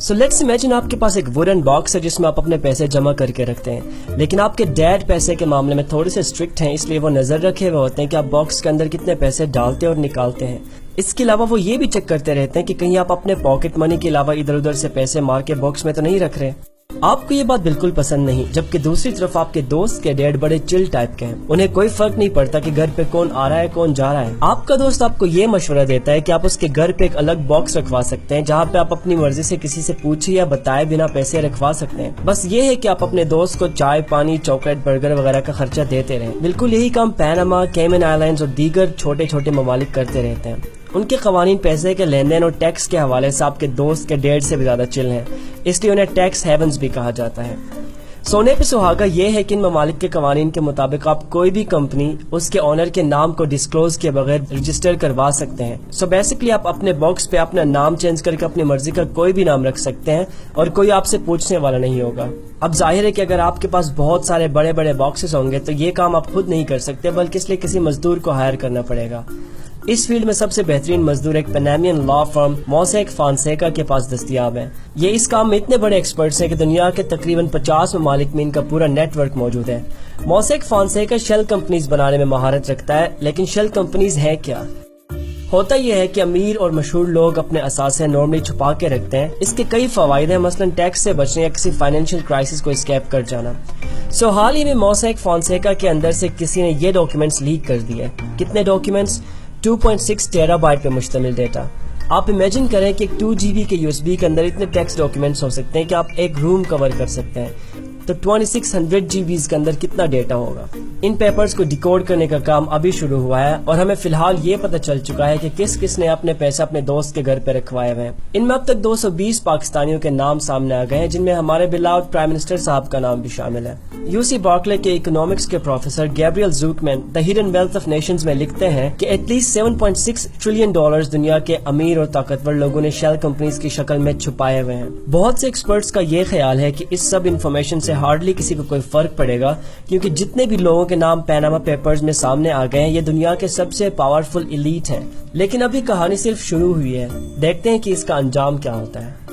So let's imagine आपके पास एक wooden box है जिसमें आप अपने पैसे जमा करके रखते हैं, लेकिन आपके डैड पैसे के मामले में थोड़े से स्ट्रिक्ट हैं, इसलिए वो नजर रखे हुए होते हैं कि आप बॉक्स के अंदर कितने पैसे डालते और निकालते हैं। इसके अलावा वो ये भी चेक करते रहते हैं कि कहीं आप अपने पॉकेट मनी के अलावा इधर उधर से पैसे मार के बॉक्स में तो नहीं रख रहे। आपको ये बात बिल्कुल पसंद नहीं, जबकि दूसरी तरफ आपके दोस्त के डैड बड़े चिल टाइप के हैं। उन्हें कोई फर्क नहीं पड़ता कि घर पे कौन आ रहा है कौन जा रहा है। आपका दोस्त आपको ये मशवरा देता है कि आप उसके घर पे एक अलग बॉक्स रखवा सकते हैं जहाँ पे आप अपनी मर्जी से किसी से पूछे या बताए बिना पैसे रखवा सकते हैं। बस ये है कि आप अपने दोस्त को चाय पानी चॉकलेट बर्गर वगैरह का खर्चा देते रहें। बिल्कुल यही काम पैनामा, कैमन आइलैंड्स और दीगर छोटे छोटे ममालिक करते रहते हैं। उनके कवानीन पैसे के लेन देन और टैक्स के हवाले से आपके दोस्त के डैड से भी ज्यादा चिल हैं, इसलिए उन्हें टैक्स हेवंस भी कहा जाता है। सोने पे सुहागा ये है कि इन ममालिक के कवानीन के मुताबिक आप कोई भी कंपनी उसके ऑनर के नाम को डिस्क्लोज किए बगैर रजिस्टर करवा सकते हैं। सो बेसिकली आप अपने बॉक्स पे अपना नाम चेंज करके अपनी मर्जी का कोई भी नाम रख सकते हैं और कोई आपसे पूछने वाला नहीं होगा। अब जाहिर है कि अगर आपके पास बहुत सारे बड़े बड़े बॉक्सेस होंगे तो ये काम आप खुद नहीं कर सकते, बल्कि इसलिए किसी मजदूर को हायर करना पड़ेगा। इस फील्ड में सबसे बेहतरीन मजदूर एक पनामियन लॉ फर्म मोसेक फोंसेका के पास दस्तयाब है। ये इस काम में इतने बड़े एक्सपर्ट्स हैं कि दुनिया के तकरीबन 50 ममालिक में इनका पूरा नेटवर्क मौजूद है। मोसेक फोंसेका शेल कंपनीज बनाने में महारत रखता है, लेकिन शेल कंपनीज है क्या? होता यह है कि अमीर और मशहूर लोग अपने असासे नॉर्मली छुपा के रखते हैं। इसके कई फवायद हैं, मसलन टैक्स से बचने या किसी फाइनेंशियल क्राइसिस को एस्केप कर जाना। सो हाल ही में मोसेक फोंसेका के अंदर से किसी ने ये डॉक्यूमेंट्स लीक कर दिए। कितने डॉक्यूमेंट्स? 2.6 टेराबाइट पे मुश्तमिल डेटा। आप इमेजिन करें कि एक 2 GB के USB के अंदर इतने टेक्स्ट डॉक्यूमेंट्स हो सकते हैं कि आप एक रूम कवर कर सकते हैं। तो 2600 GB के अंदर कितना डेटा होगा? इन पेपर्स को डिकोड करने का काम अभी शुरू हुआ है और हमें फिलहाल ये पता चल चुका है कि किस किस ने अपने पैसे अपने दोस्त के घर पे रखवाए हुए हैं। इनमें अब तक 220 पाकिस्तानियों के नाम सामने आ गए हैं, जिनमें हमारे बिलावद प्राइम मिनिस्टर साहब का नाम भी शामिल है। यूसी बार्कले के इकोनॉमिक्स के professor Gabriel Zucman the hidden wealth of nations में लिखते हैं कि एटलीस्ट $7.6 ट्रिलियन दुनिया के अमीर और ताकतवर लोगों ने शेल कंपनीज की शक्ल में छुपाए हुए हैं। बहुत से एक्सपर्ट्स का ये ख्याल है कि इस सब इन्फॉर्मेशन से हार्डली किसी को कोई फर्क पड़ेगा, क्योंकि जितने भी लोगों के नाम पैनामा पेपर्स में सामने आ गए हैं ये दुनिया के सबसे पावरफुल एलीट हैं। लेकिन अभी कहानी सिर्फ शुरू हुई है, देखते हैं कि इसका अंजाम क्या होता है।